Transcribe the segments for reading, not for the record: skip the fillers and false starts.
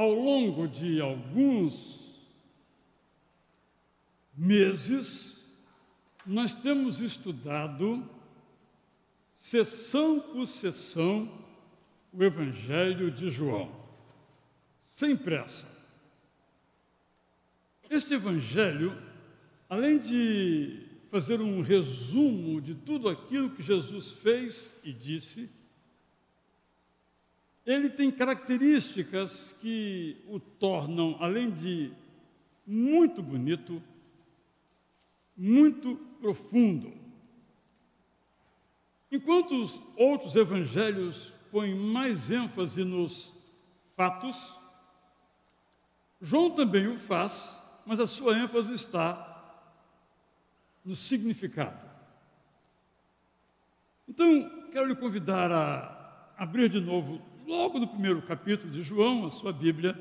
ao longo de alguns meses, nós temos estudado, sessão por sessão, o Evangelho de João, sem pressa. Este Evangelho, além de fazer um resumo de tudo aquilo que Jesus fez e disse, ele tem características que o tornam, além de muito bonito, muito profundo. Enquanto os outros evangelhos põem mais ênfase nos fatos, João também o faz, mas a sua ênfase está no significado. Então, quero lhe convidar a abrir de novo, logo no primeiro capítulo de João, a sua Bíblia.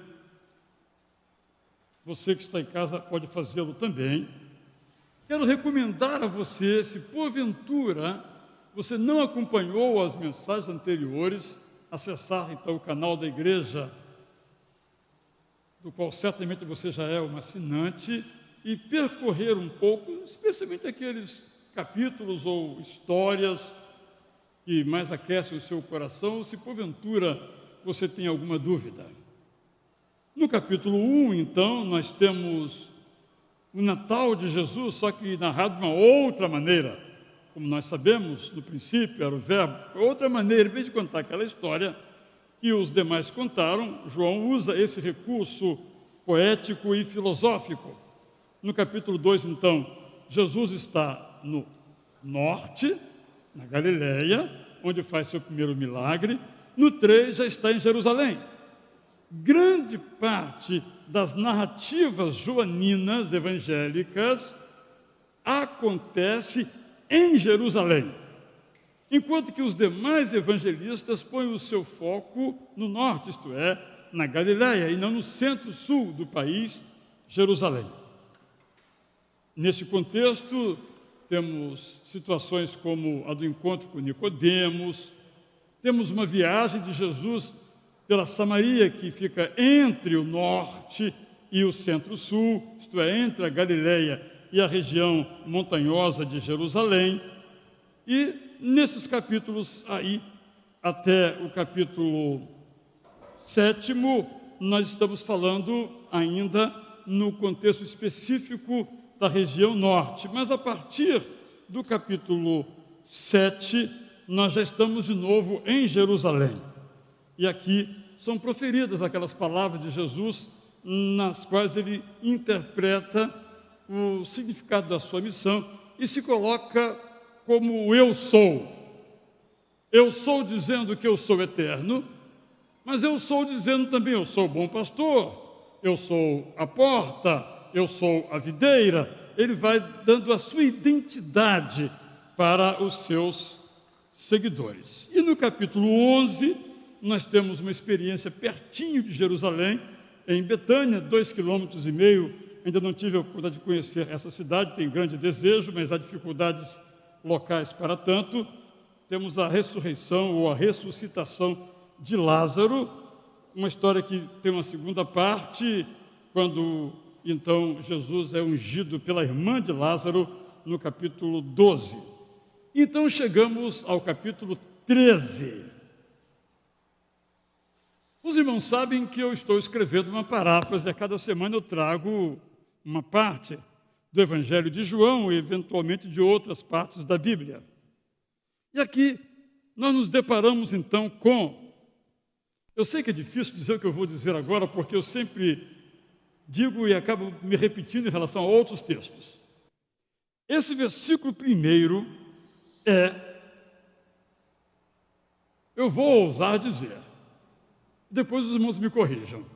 Você que está em casa pode fazê-lo também. Quero recomendar a você, se porventura você não acompanhou as mensagens anteriores, acessar então o canal da igreja, do qual certamente você já é um assinante, e percorrer um pouco, especialmente aqueles capítulos ou histórias que mais aquecem o seu coração, se porventura você tem alguma dúvida. No capítulo 1, então, nós temos o Natal de Jesus, só que narrado de uma outra maneira. Como nós sabemos, no princípio era o verbo, outra maneira, em vez de contar aquela história que os demais contaram, João usa esse recurso poético e filosófico. No capítulo 2, então, Jesus está no norte, na Galileia, onde faz seu primeiro milagre. No 3, já está em Jerusalém. Grande parte das narrativas joaninas evangélicas acontece em Jerusalém, enquanto que os demais evangelistas põem o seu foco no norte, isto é, na Galileia, e não no centro-sul do país, Jerusalém. Neste contexto, temos situações como a do encontro com Nicodemos, temos uma viagem de Jesus pela Samaria, que fica entre o norte e o centro-sul, isto é, entre a Galileia e a região montanhosa de Jerusalém. E nesses capítulos aí, até o capítulo 7, nós estamos falando ainda no contexto específico da região norte. Mas a partir do capítulo 7, nós já estamos de novo em Jerusalém. E aqui são proferidas aquelas palavras de Jesus, nas quais ele interpreta o significado da sua missão e se coloca como eu sou. Eu sou dizendo que eu sou eterno, mas eu sou dizendo também eu sou o bom pastor, eu sou a porta, eu sou a videira. Ele vai dando a sua identidade para os seus seguidores. E no capítulo 11, nós temos uma experiência pertinho de Jerusalém, em Betânia, 2,5 quilômetros. Ainda não tive a oportunidade de conhecer essa cidade, tenho grande desejo, mas há dificuldades locais para tanto. Temos a ressurreição ou a ressuscitação de Lázaro, uma história que tem uma segunda parte, quando então Jesus é ungido pela irmã de Lázaro, no capítulo 12. Então chegamos ao capítulo 13. Os irmãos sabem que eu estou escrevendo uma paráfrase, a cada semana eu trago uma parte do Evangelho de João e eventualmente de outras partes da Bíblia. E aqui nós nos deparamos então com... Eu sei que é difícil dizer o que eu vou dizer agora, porque eu sempre digo e acabo me repetindo em relação a outros textos. Esse versículo primeiro eu vou ousar dizer, depois os irmãos me corrijam,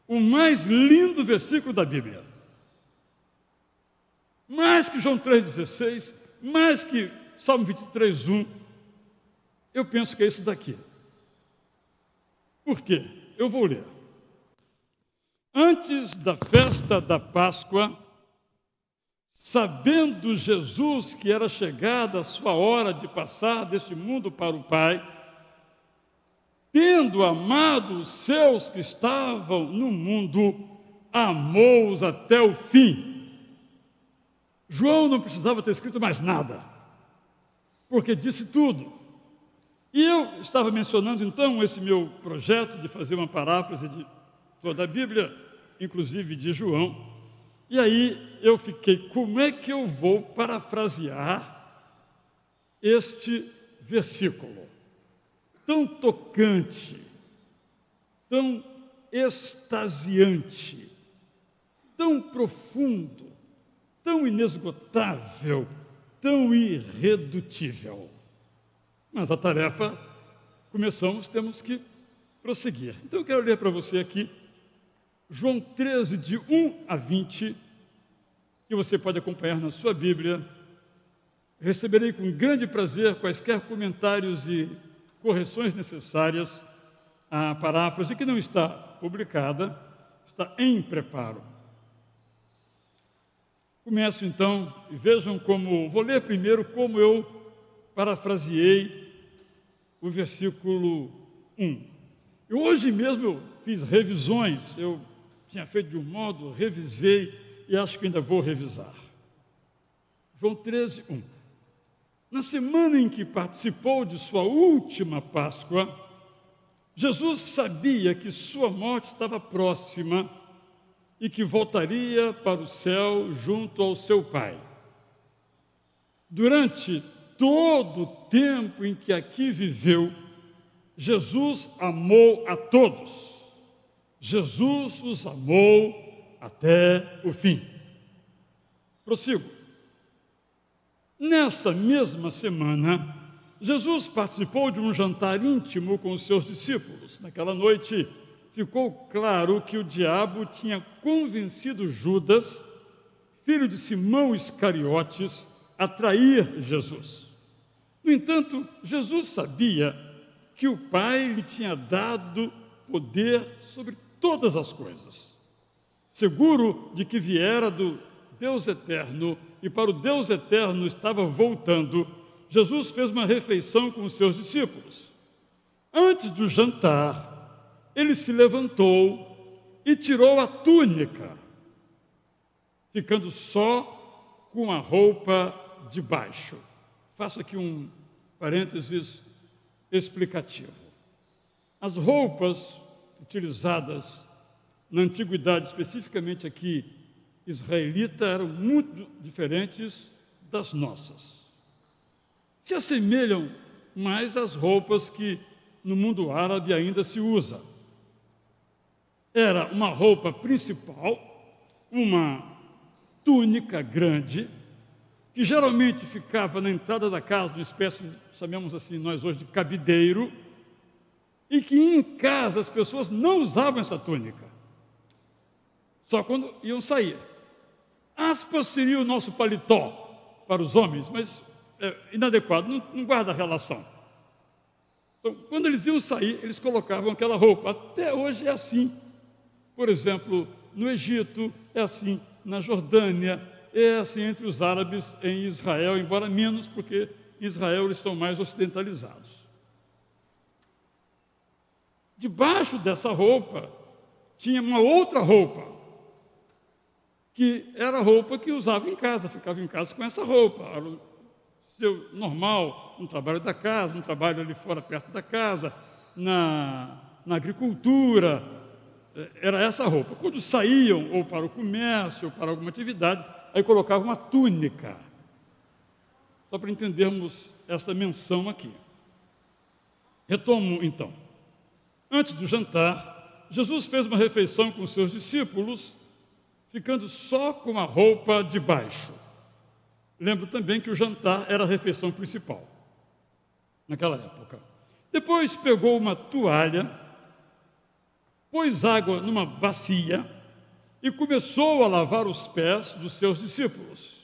o mais lindo versículo da Bíblia. Mais que João 3,16, mais que Salmo 23,1, eu penso que é esse daqui. Por quê? Eu vou ler. Antes da festa da Páscoa, sabendo Jesus que era chegada a sua hora de passar deste mundo para o Pai, tendo amado os seus que estavam no mundo, amou-os até o fim. João não precisava ter escrito mais nada, porque disse tudo. E eu estava mencionando então esse meu projeto de fazer uma paráfrase de toda a Bíblia, inclusive de João. E aí eu fiquei, como é que eu vou parafrasear este versículo tão tocante, tão extasiante, tão profundo, tão inesgotável, tão irredutível? Mas a tarefa, temos que prosseguir. Então eu quero ler para você aqui João 13, de 1 a 20, que você pode acompanhar na sua Bíblia. Receberei com grande prazer quaisquer comentários e correções necessárias. A paráfrase, que não está publicada, está em preparo. Começo então, e vejam como, vou ler primeiro como eu parafraseei o versículo 1. E hoje mesmo eu fiz revisões, eu tinha feito de um modo, revisei e acho que ainda vou revisar. João 13, 1. Na semana em que participou de sua última Páscoa, Jesus sabia que sua morte estava próxima e que voltaria para o céu junto ao seu Pai. Durante todo o tempo em que aqui viveu, Jesus amou a todos. Jesus os amou até o fim. Prossigo. Nessa mesma semana, Jesus participou de um jantar íntimo com os seus discípulos. Naquela noite, ficou claro que o diabo tinha convencido Judas, filho de Simão Iscariotes, a trair Jesus. No entanto, Jesus sabia que o Pai lhe tinha dado poder sobre todas as coisas. Seguro de que viera do Deus eterno e para o Deus eterno estava voltando, Jesus fez uma refeição com os seus discípulos. Antes do jantar, ele se levantou e tirou a túnica, ficando só com a roupa de baixo. Faço aqui um parênteses explicativo. As roupas utilizadas na antiguidade, especificamente aqui israelita, eram muito diferentes das nossas. Se assemelham mais às roupas que no mundo árabe ainda se usa. Era uma roupa principal, uma túnica grande, que geralmente ficava na entrada da casa, uma espécie, chamamos assim nós hoje, de cabideiro, e que em casa as pessoas não usavam essa túnica, só quando iam sair. Aspas seria o nosso paletó para os homens, mas é inadequado, não guarda relação. Então, quando eles iam sair, eles colocavam aquela roupa. Até hoje é assim. Por exemplo, no Egito, é assim, na Jordânia, é assim entre os árabes em Israel, embora menos, porque em Israel eles estão mais ocidentalizados. Debaixo dessa roupa, tinha uma outra roupa, que era a roupa que usava em casa, ficava em casa com essa roupa. Era o seu normal, um trabalho da casa, um trabalho ali fora, perto da casa, na agricultura, era essa roupa. Quando saíam, ou para o comércio, ou para alguma atividade, aí colocavam uma túnica. Só para entendermos essa menção aqui. Retomo, então. Antes do jantar, Jesus fez uma refeição com os seus discípulos, ficando só com a roupa de baixo. Lembro também que o jantar era a refeição principal, naquela época. Depois pegou uma toalha, pôs água numa bacia e começou a lavar os pés dos seus discípulos.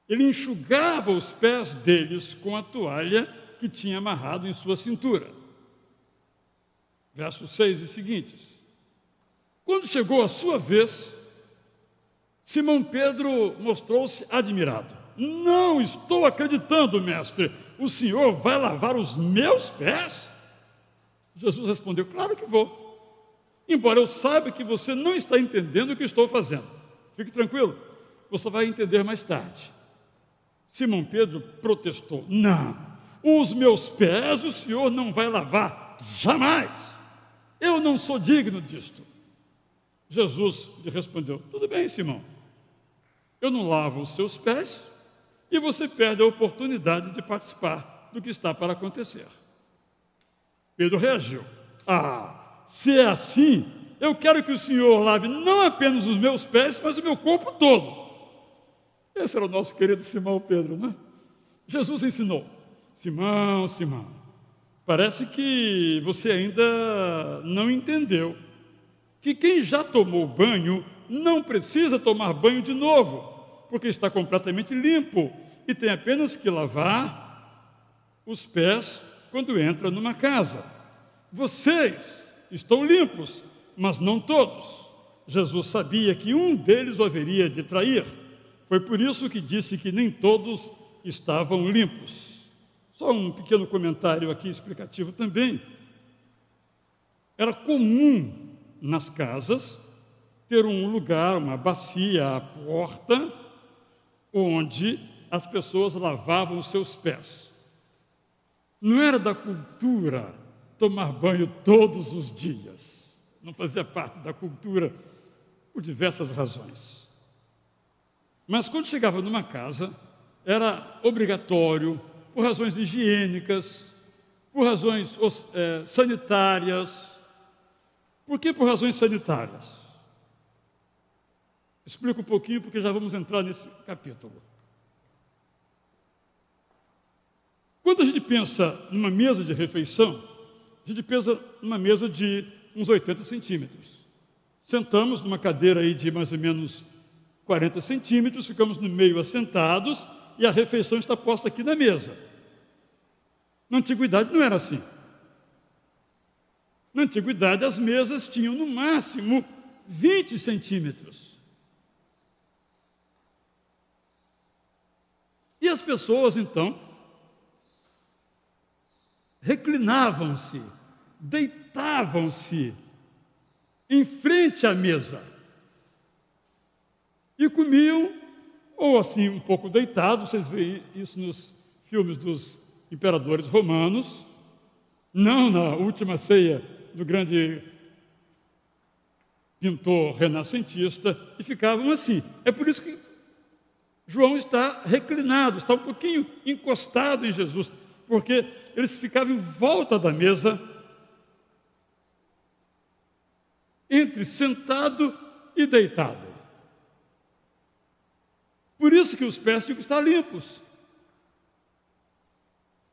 Ele enxugava os pés deles com a toalha que tinha amarrado em sua cintura. Versos 6 e seguintes. Quando chegou a sua vez, Simão Pedro mostrou-se admirado. Não estou acreditando, mestre. O senhor vai lavar os meus pés? Jesus respondeu: claro que vou. Embora eu saiba que você não está entendendo o que estou fazendo. Fique tranquilo, você vai entender mais tarde. Simão Pedro protestou: não, os meus pés o Senhor não vai lavar, jamais. Eu não sou digno disto. Jesus lhe respondeu: tudo bem, Simão, eu não lavo os seus pés e você perde a oportunidade de participar do que está para acontecer. Pedro reagiu: se é assim, eu quero que o Senhor lave não apenas os meus pés, mas o meu corpo todo. Esse era o nosso querido Simão Pedro, né? Jesus ensinou: Simão, Simão, parece que você ainda não entendeu que quem já tomou banho não precisa tomar banho de novo, porque está completamente limpo e tem apenas que lavar os pés quando entra numa casa. Vocês estão limpos, mas não todos. Jesus sabia que um deles o haveria de trair. Foi por isso que disse que nem todos estavam limpos. Só um pequeno comentário aqui explicativo também. Era comum nas casas ter um lugar, uma bacia à porta, onde as pessoas lavavam os seus pés. Não era da cultura tomar banho todos os dias. Não fazia parte da cultura por diversas razões. Mas quando chegava numa casa, era obrigatório, por razões higiênicas, por razões sanitárias. Por que por razões sanitárias? Explico um pouquinho, porque já vamos entrar nesse capítulo. Quando a gente pensa numa mesa de refeição, a gente pensa numa mesa de uns 80 centímetros. Sentamos numa cadeira aí de mais ou menos 40 centímetros, ficamos no meio assentados e a refeição está posta aqui na mesa. Na antiguidade não era assim. Na antiguidade as mesas tinham no máximo 20 centímetros. E as pessoas então reclinavam-se, deitavam-se em frente à mesa e comiam, ou assim um pouco deitados. Vocês veem isso nos filmes dos imperadores romanos, não na última ceia do grande pintor renascentista, e ficavam assim. É por isso que João está reclinado, está um pouquinho encostado em Jesus, porque eles ficavam em volta da mesa, entre sentado e deitado. Por isso que os pés tinham que estar limpos.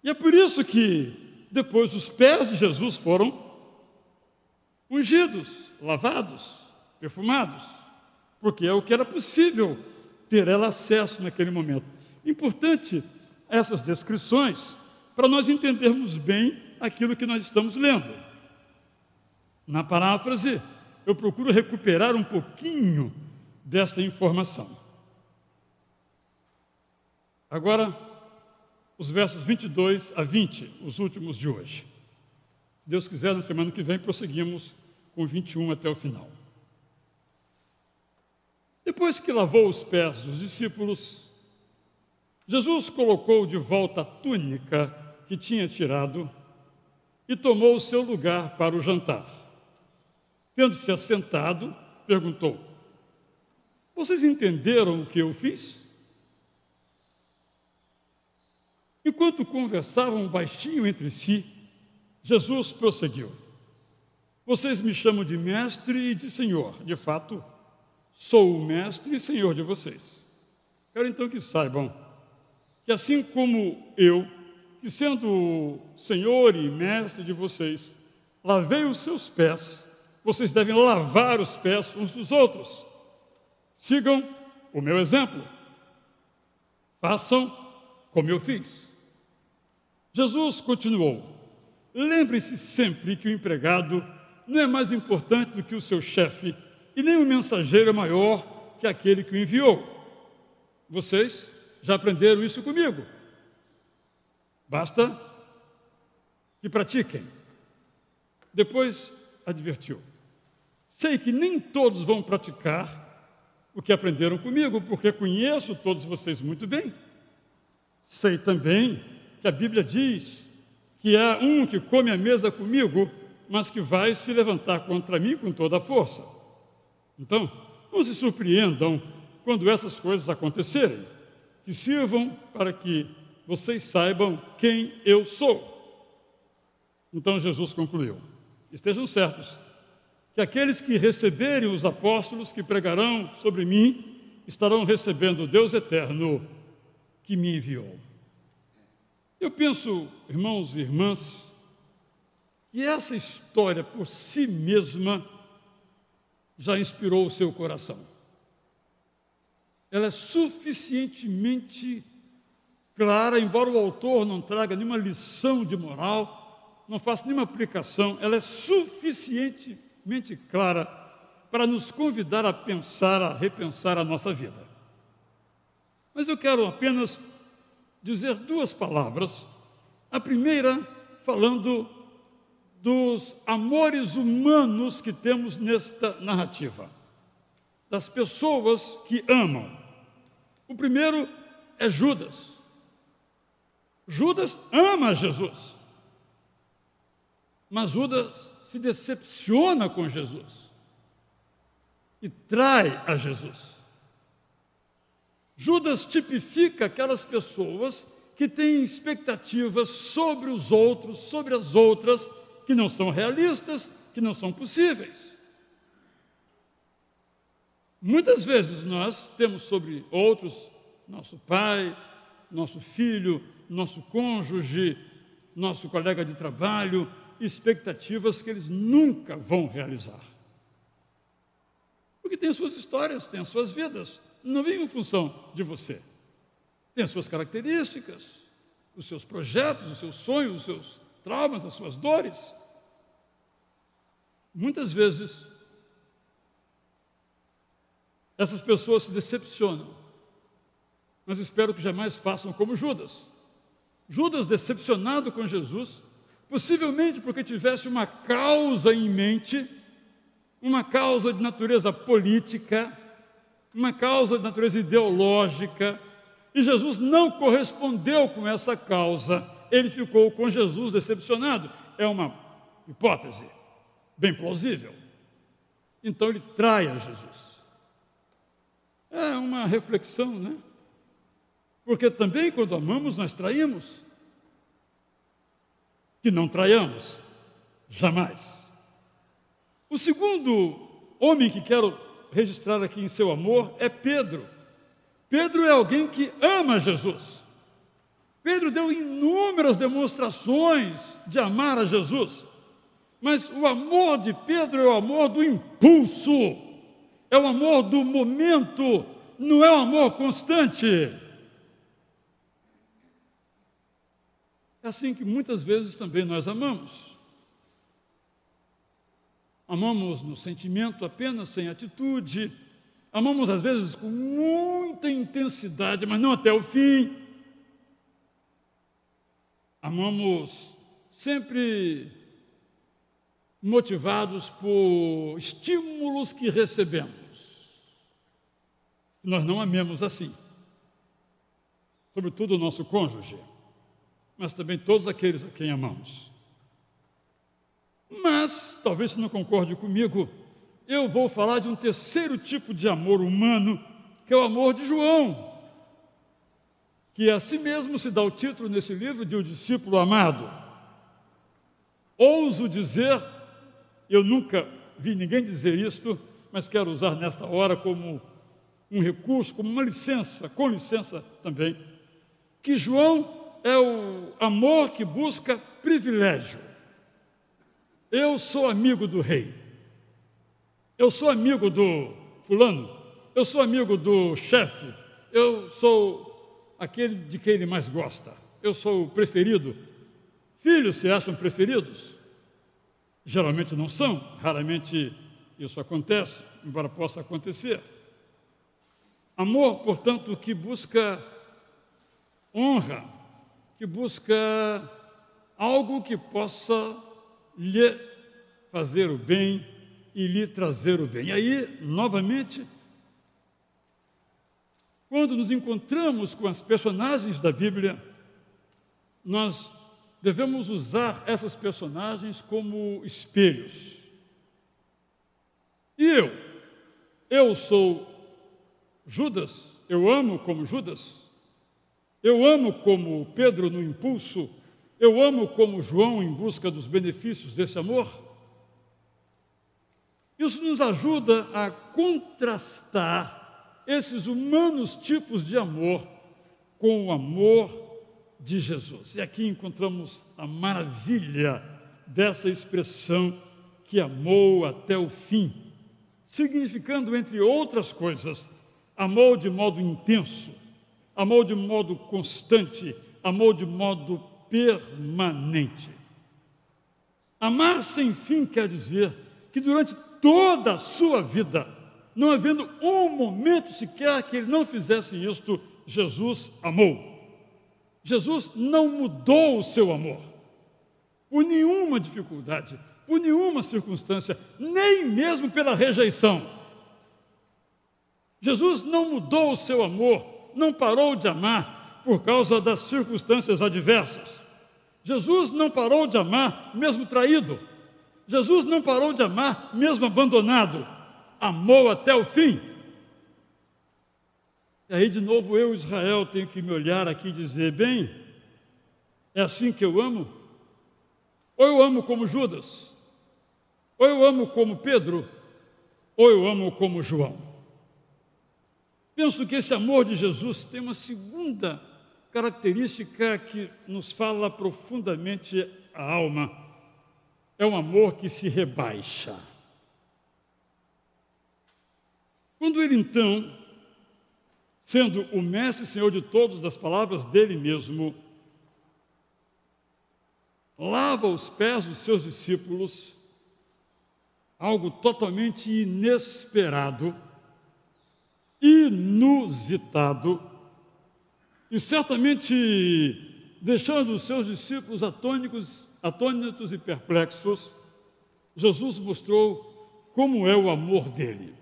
E é por isso que depois os pés de Jesus foram ungidos, lavados, perfumados, porque é o que era possível ter ela acesso naquele momento. Importante essas descrições para nós entendermos bem aquilo que nós estamos lendo. Na paráfrase, eu procuro recuperar um pouquinho desta informação. Agora, os versos 22 a 20, os últimos de hoje. Se Deus quiser, na semana que vem, prosseguimos com 21 até o final. Depois que lavou os pés dos discípulos, Jesus colocou de volta a túnica que tinha tirado e tomou o seu lugar para o jantar. Tendo-se assentado, perguntou: vocês entenderam o que eu fiz? Enquanto conversavam baixinho entre si, Jesus prosseguiu: vocês me chamam de mestre e de senhor. De fato, sou o mestre e senhor de vocês. Quero então que saibam que assim como eu, que sendo senhor e mestre de vocês, lavei os seus pés, vocês devem lavar os pés uns dos outros. Sigam o meu exemplo. Façam como eu fiz. Jesus continuou: lembre-se sempre que o empregado não é mais importante do que o seu chefe, e nem o mensageiro é maior que aquele que o enviou. Vocês já aprenderam isso comigo. Basta que pratiquem. Depois advertiu: sei que nem todos vão praticar o que aprenderam comigo, porque conheço todos vocês muito bem. Sei também que a Bíblia diz que há um que come à mesa comigo, mas que vai se levantar contra mim com toda a força. Então, não se surpreendam quando essas coisas acontecerem, que sirvam para que vocês saibam quem eu sou. Então Jesus concluiu: estejam certos que aqueles que receberem os apóstolos que pregarão sobre mim estarão recebendo o Deus eterno que me enviou. Eu penso, irmãos e irmãs, que essa história por si mesma já inspirou o seu coração. Ela é suficientemente clara, embora o autor não traga nenhuma lição de moral, não faça nenhuma aplicação, ela é suficientemente clara para nos convidar a pensar, a repensar a nossa vida. Mas eu quero apenas dizer duas palavras. A primeira, falando dos amores humanos que temos nesta narrativa, das pessoas que amam. O primeiro é Judas. Judas ama Jesus, mas Judas se decepciona com Jesus e trai a Jesus. Judas tipifica aquelas pessoas que têm expectativas sobre os outros, sobre as outras, que não são realistas, que não são possíveis. Muitas vezes nós temos sobre outros, nosso pai, nosso filho, nosso cônjuge, nosso colega de trabalho, expectativas que eles nunca vão realizar. Porque tem as suas histórias, tem as suas vidas, não vivem em função de você. Tem as suas características, os seus projetos, os seus sonhos, os seus traumas, as suas dores. Muitas vezes, essas pessoas se decepcionam, mas espero que jamais façam como Judas. Judas, decepcionado com Jesus, possivelmente porque tivesse uma causa em mente, uma causa de natureza política, uma causa de natureza ideológica, e Jesus não correspondeu com essa causa, ele ficou com Jesus decepcionado. É uma hipótese bem plausível. Então ele trai a Jesus. É uma reflexão, né? Porque também quando amamos, nós traímos. Que não traiamos, jamais. O segundo homem que quero registrar aqui em seu amor é Pedro. Pedro é alguém que ama Jesus. Pedro deu inúmeras demonstrações de amar a Jesus, mas o amor de Pedro é o amor do impulso, é o amor do momento, não é o amor constante. É assim que muitas vezes também nós amamos. Amamos no sentimento apenas, sem atitude. Amamos às vezes com muita intensidade, mas não até o fim. Amamos sempre motivados por estímulos que recebemos. Nós não amemos assim. Sobretudo o nosso cônjuge, mas também todos aqueles a quem amamos. Mas, talvez você não concorde comigo, eu vou falar de um terceiro tipo de amor humano, que é o amor de João, que a si mesmo se dá o título nesse livro de O Discípulo Amado. Ouso dizer, eu nunca vi ninguém dizer isto, mas quero usar nesta hora como um recurso, como uma licença, com licença também, que João é o amor que busca privilégio. Eu sou amigo do rei, eu sou amigo do fulano, eu sou amigo do chefe, eu sou aquele de quem ele mais gosta, eu sou o preferido. Filhos se acham preferidos? Geralmente não são, raramente isso acontece, embora possa acontecer. Amor, portanto, que busca honra, que busca algo que possa lhe fazer o bem e lhe trazer o bem. E aí, novamente, quando nos encontramos com as personagens da Bíblia, nós devemos usar essas personagens como espelhos. E eu sou Judas, eu amo como Judas, eu amo como Pedro no impulso, eu amo como João em busca dos benefícios desse amor. Isso nos ajuda a contrastar esses humanos tipos de amor com o amor de Jesus. E aqui encontramos a maravilha dessa expressão que amou até o fim, significando, entre outras coisas, amou de modo intenso, amou de modo constante, amou de modo permanente. Amar sem fim quer dizer que durante toda a sua vida, não havendo um momento sequer que ele não fizesse isto, Jesus amou. Jesus não mudou o seu amor por nenhuma dificuldade, por nenhuma circunstância, nem mesmo pela rejeição. Jesus não mudou o seu amor, não parou de amar por causa das circunstâncias adversas. Jesus não parou de amar mesmo traído. Jesus não parou de amar mesmo abandonado. Amou até o fim. E aí, de novo, eu, Israel, tenho que me olhar aqui e dizer, bem, é assim que eu amo? Ou eu amo como Judas? Ou eu amo como Pedro? Ou eu amo como João? Penso que esse amor de Jesus tem uma segunda característica que nos fala profundamente a alma. É um amor que se rebaixa. Quando ele, então, sendo o mestre e senhor de todos, das palavras dele mesmo, lava os pés dos seus discípulos, algo totalmente inesperado, inusitado, e certamente deixando os seus discípulos atônitos e perplexos, Jesus mostrou como é o amor dele.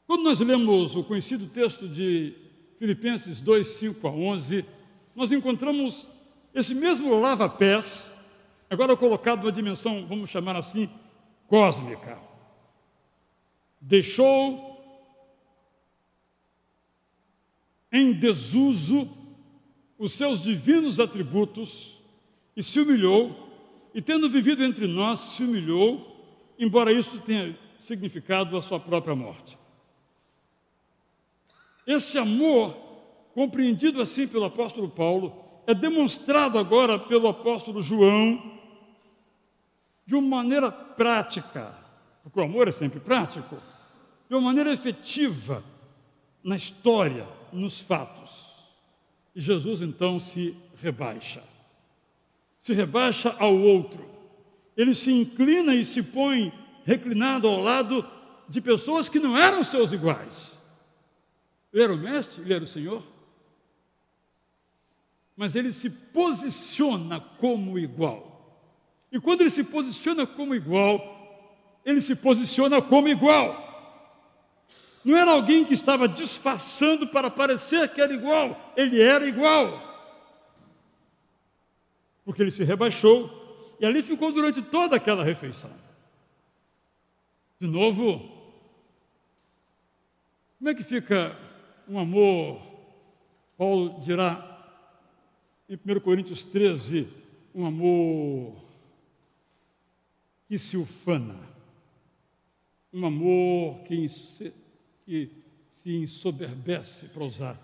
Quando nós lemos o conhecido texto de Filipenses 2, 5 a 11, nós encontramos esse mesmo lava-pés, agora colocado numa dimensão, vamos chamar assim, cósmica. Deixou em desuso os seus divinos atributos e se humilhou, e tendo vivido entre nós, se humilhou, embora isso tenha significado a sua própria morte. Este amor, compreendido assim pelo apóstolo Paulo, é demonstrado agora pelo apóstolo João de uma maneira prática, porque o amor é sempre prático, de uma maneira efetiva na história, nos fatos. E Jesus então se rebaixa ao outro. Ele se inclina e se põe reclinado ao lado de pessoas que não eram seus iguais. Ele era o mestre, ele era o Senhor, mas ele se posiciona como igual. E quando ele se posiciona como igual, ele se posiciona como igual. Não era alguém que estava disfarçando para parecer que era igual, ele era igual. Porque ele se rebaixou e ali ficou durante toda aquela refeição. De novo, como é que fica um amor? Paulo dirá em 1 Coríntios 13, um amor que se ufana, um amor que se ensoberbece, para usar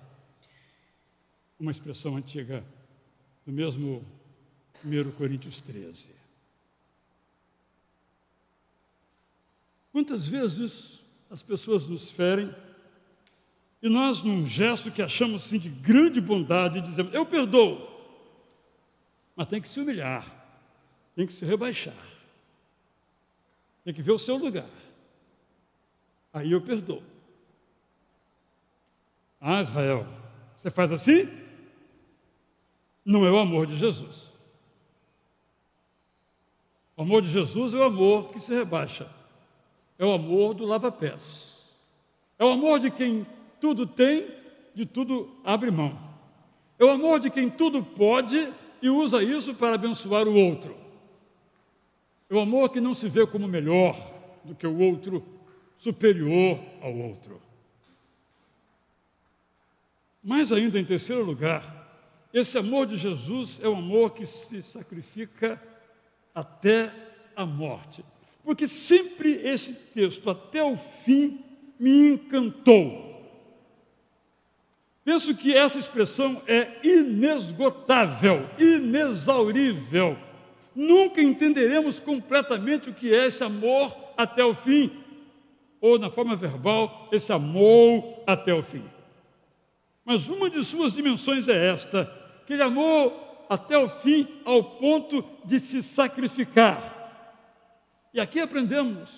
uma expressão antiga do mesmo 1 Coríntios 13. Quantas vezes as pessoas nos ferem e nós, num gesto que achamos assim de grande bondade, dizemos, eu perdoo, mas tem que se humilhar, tem que se rebaixar, tem que ver o seu lugar, aí eu perdoo. Ah, Israel, você faz assim? Não é o amor de Jesus. O amor de Jesus é o amor que se rebaixa. É o amor do lava-pés. É o amor de quem tudo tem, de tudo abre mão. É o amor de quem tudo pode e usa isso para abençoar o outro. É o amor que não se vê como melhor do que o outro, superior ao outro. Mas ainda, em terceiro lugar, esse amor de Jesus é o amor que se sacrifica até a morte. Porque sempre esse texto, até o fim, me encantou. Penso que essa expressão é inesgotável, inexaurível. Nunca entenderemos completamente o que é esse amor até o fim, ou na forma verbal, esse amor até o fim. Mas uma de suas dimensões é esta, que ele amou até o fim ao ponto de se sacrificar. E aqui aprendemos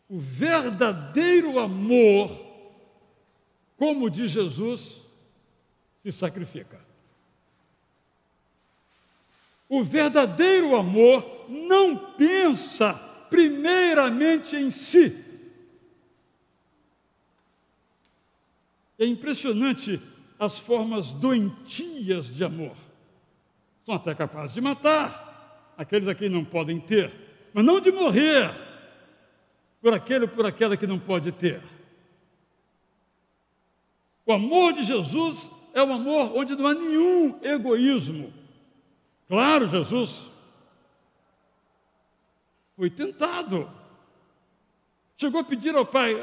o verdadeiro amor, como o de Jesus, se sacrifica. O verdadeiro amor não pensa primeiramente em si. É impressionante as formas doentias de amor. São até capazes de matar aqueles a quem não podem ter, mas não de morrer por aquele ou por aquela que não pode ter. O amor de Jesus é um amor onde não há nenhum egoísmo. Claro, Jesus foi tentado. Chegou a pedir ao Pai: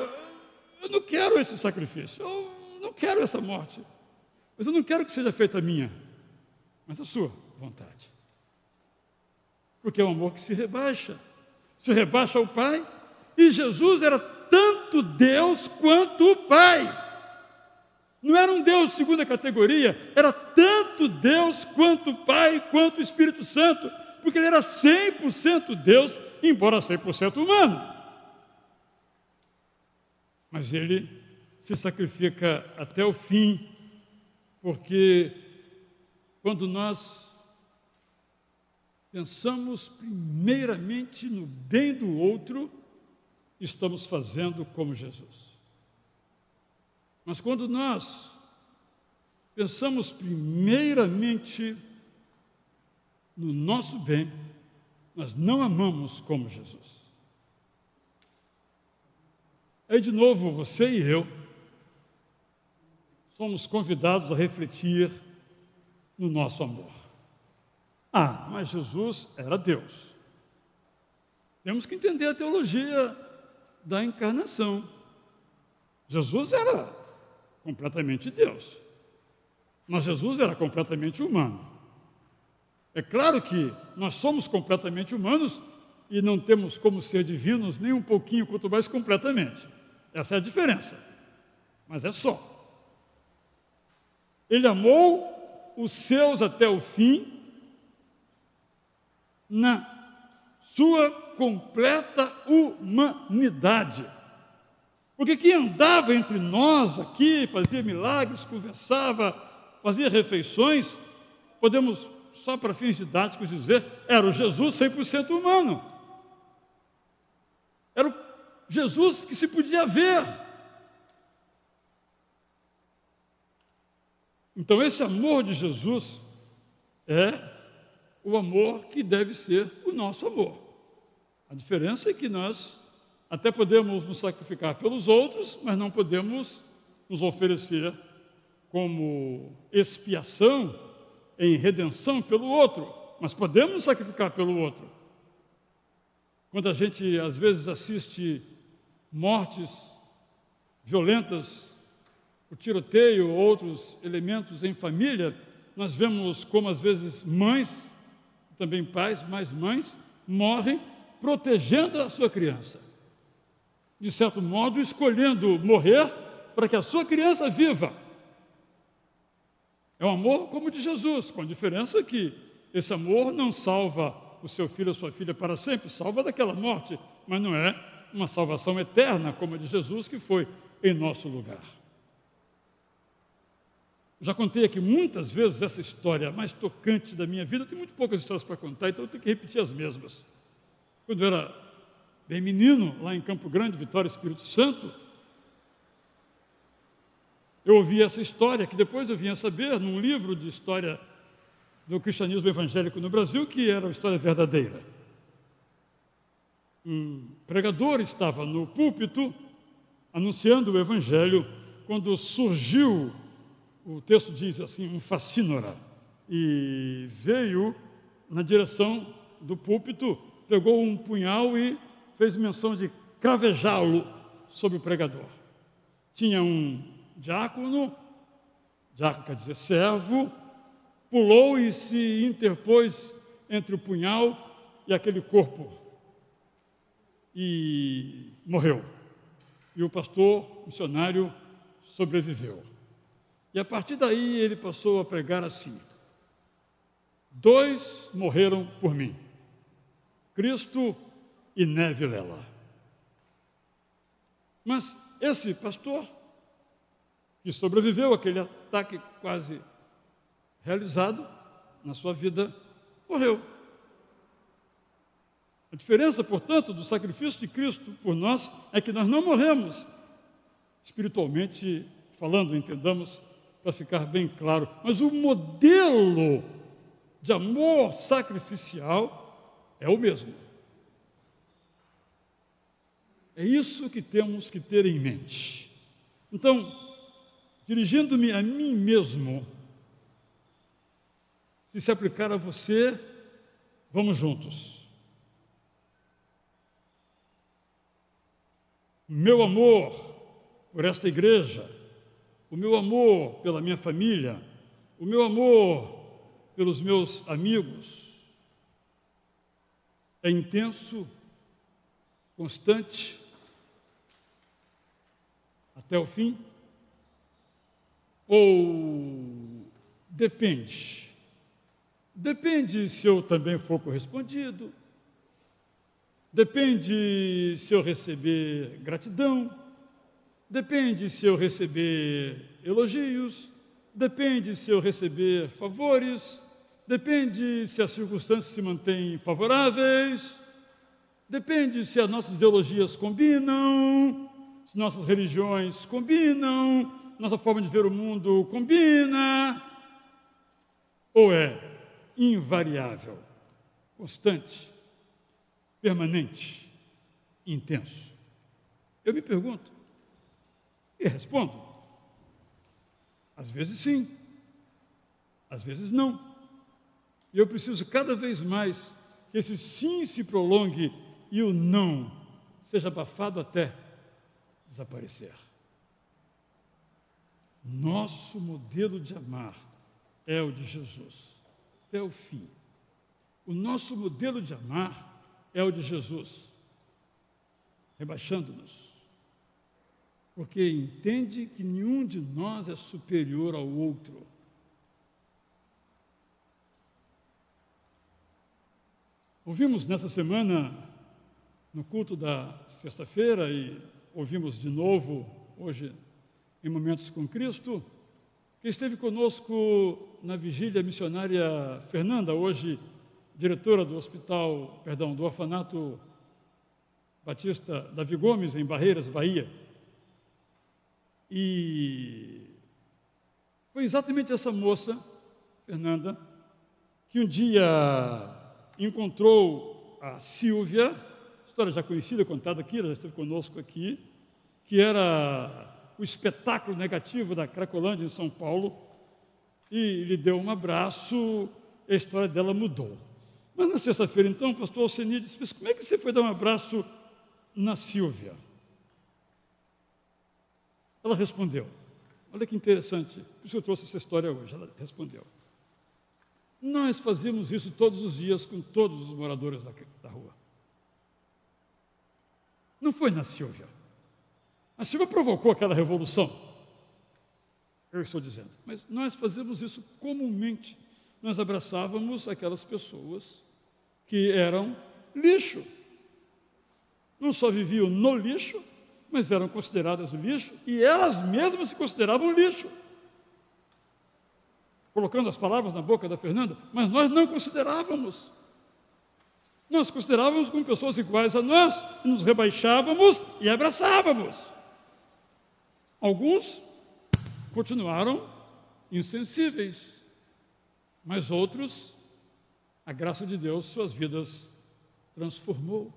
eu não quero esse sacrifício, eu não quero essa morte, mas eu não quero que seja feita a minha, mas a sua vontade. Porque é um amor que se rebaixa ao Pai, e Jesus era tanto Deus quanto o Pai. Não era um Deus de segunda categoria, era tanto Deus quanto o Pai, quanto o Espírito Santo, porque ele era 100% Deus, embora 100% humano. Mas ele se sacrifica até o fim, porque quando nós pensamos primeiramente no bem do outro, estamos fazendo como Jesus. Mas quando nós pensamos primeiramente no nosso bem, nós não amamos como Jesus. Aí, de novo, você e eu somos convidados a refletir no nosso amor. Ah, mas Jesus era Deus. Temos que entender a teologia da encarnação. Jesus era completamente Deus, mas Jesus era completamente humano. É claro que nós somos completamente humanos e não temos como ser divinos nem um pouquinho, quanto mais completamente. Essa é a diferença, mas é só. Ele amou os seus até o fim, na sua completa humanidade. Porque quem andava entre nós aqui, fazia milagres, conversava, fazia refeições, podemos, só para fins didáticos, dizer, era o Jesus 100% humano. Era o Jesus que se podia ver. Então, esse amor de Jesus é o amor que deve ser o nosso amor. A diferença é que nós até podemos nos sacrificar pelos outros, mas não podemos nos oferecer como expiação, em redenção pelo outro, mas podemos nos sacrificar pelo outro. Quando a gente, às vezes, assiste mortes violentas, o tiroteio, outros elementos em família, nós vemos como, às vezes, mães, também pais, mas mães, morrem protegendo a sua criança. De certo modo, escolhendo morrer para que a sua criança viva. É um amor como o de Jesus, com a diferença que esse amor não salva o seu filho ou sua filha para sempre, salva daquela morte, mas não é uma salvação eterna como a de Jesus, que foi em nosso lugar. Já contei aqui muitas vezes essa história mais tocante da minha vida. Eu tenho muito poucas histórias para contar, então eu tenho que repetir as mesmas. Quando eu era bem menino, lá em Campo Grande, Vitória, Espírito Santo, eu ouvi essa história, que depois eu vinha a saber num livro de história do cristianismo evangélico no Brasil, que era uma história verdadeira. Um pregador estava no púlpito anunciando o evangelho quando surgiu, o texto diz assim, um facínora, e veio na direção do púlpito, pegou um punhal e fez menção de cravejá-lo sobre o pregador. Tinha um diácono quer dizer servo, pulou e se interpôs entre o punhal e aquele corpo e morreu. E o pastor missionário sobreviveu. E a partir daí ele passou a pregar assim: 2 morreram por mim, Cristo e Né Vilela. Mas esse pastor, que sobreviveu àquele ataque quase realizado na sua vida, morreu. A diferença, portanto, do sacrifício de Cristo por nós é que nós não morremos, espiritualmente falando, entendamos, para ficar bem claro, mas o modelo de amor sacrificial é o mesmo. É isso que temos que ter em mente. Então, dirigindo-me a mim mesmo, se aplicar a você, vamos juntos. O meu amor por esta igreja, o meu amor pela minha família, o meu amor pelos meus amigos é intenso, constante, até o fim? Ou depende? Depende se eu também for correspondido, depende se eu receber gratidão, depende se eu receber elogios, depende se eu receber favores, depende se as circunstâncias se mantêm favoráveis, depende se as nossas ideologias combinam, se nossas religiões combinam, nossa forma de ver o mundo combina, ou é invariável, constante, permanente, intenso? Eu me pergunto e respondo: às vezes sim, às vezes não. E eu preciso cada vez mais que esse sim se prolongue e o não seja abafado até desaparecer. Nosso modelo de amar é o de Jesus, até o fim. O nosso modelo de amar é o de Jesus, rebaixando-nos, porque entende que nenhum de nós é superior ao outro. Ouvimos nessa semana, no culto da sexta-feira, e ouvimos de novo hoje em Momentos com Cristo, que esteve conosco na vigília missionária Fernanda, hoje diretora do do orfanato Batista Davi Gomes, em Barreiras, Bahia. E foi exatamente essa moça, Fernanda, que um dia encontrou a Sílvia, história já conhecida, contada aqui, ela já esteve conosco aqui, que era o espetáculo negativo da Cracolândia em São Paulo, e lhe deu um abraço, e a história dela mudou. Mas na sexta-feira, então, o pastor Alceni disse: mas como é que você foi dar um abraço na Sílvia? Ela respondeu, olha que interessante, por isso eu trouxe essa história hoje. Ela respondeu: nós fazíamos isso todos os dias com todos os moradores da rua. Não foi na Sílvia. A Sílvia provocou aquela revolução, eu estou dizendo, mas nós fazíamos isso comumente. Nós abraçávamos aquelas pessoas que eram lixo. Não só viviam no lixo, mas eram consideradas lixo, e elas mesmas se consideravam lixo. colocando as palavras na boca da Fernanda, mas nós não considerávamos. Nós considerávamos como pessoas iguais a nós, nos rebaixávamos e abraçávamos. Alguns continuaram insensíveis, mas outros, a graça de Deus, suas vidas transformou.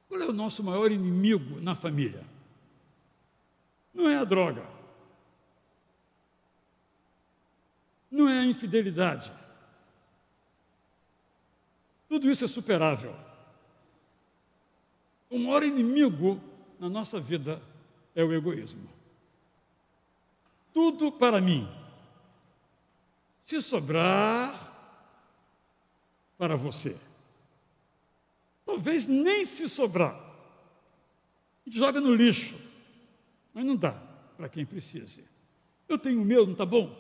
Qual é o nosso maior inimigo na família? Não é a droga, não é a infidelidade. Tudo isso é superável. O maior inimigo na nossa vida é o egoísmo. Tudo para mim. Se sobrar, para você. Talvez nem se sobrar. A gente joga no lixo. Mas não dá para quem precise. Eu tenho o meu, não está bom?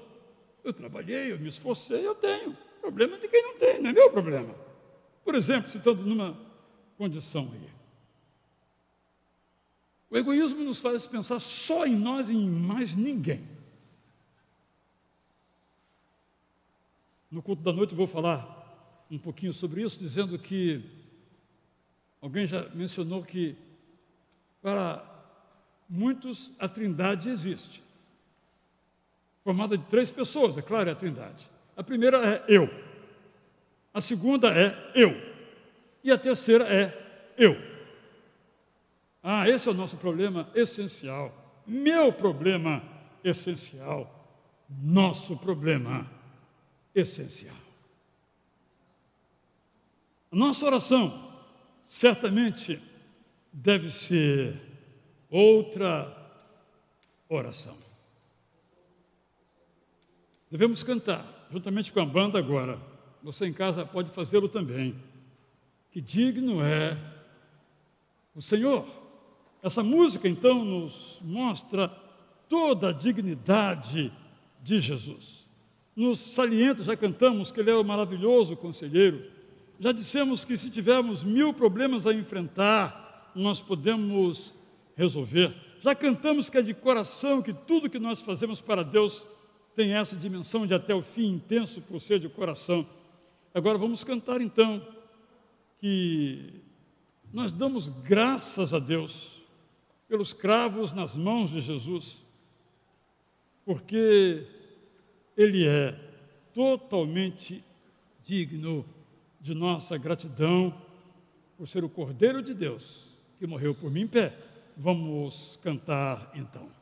Eu trabalhei, eu me esforcei, eu tenho. O problema é de quem não tem, não é meu problema. Por exemplo, citando numa condição aí. O egoísmo nos faz pensar só em nós e em mais ninguém. No culto da noite eu vou falar um pouquinho sobre isso, dizendo que alguém já mencionou que para muitos a Trindade existe. Formada de 3 pessoas, é claro, é a Trindade. A primeira é eu. A segunda é eu. E a terceira é eu. Ah, esse é o nosso problema essencial. Meu problema essencial. Nosso problema essencial. A nossa oração certamente deve ser outra oração. Devemos cantar, juntamente com a banda agora. Você em casa pode fazê-lo também. Que digno é o Senhor. Essa música, então, nos mostra toda a dignidade de Jesus. Nos salienta, já cantamos que Ele é o maravilhoso conselheiro. Já dissemos que se tivermos 1000 problemas a enfrentar, nós podemos resolver. Já cantamos que é de coração, que tudo que nós fazemos para Deus tem essa dimensão de até o fim intenso por ser de coração. Agora vamos cantar então que nós damos graças a Deus pelos cravos nas mãos de Jesus, porque Ele é totalmente digno de nossa gratidão por ser o Cordeiro de Deus que morreu por mim em pé. Vamos cantar então.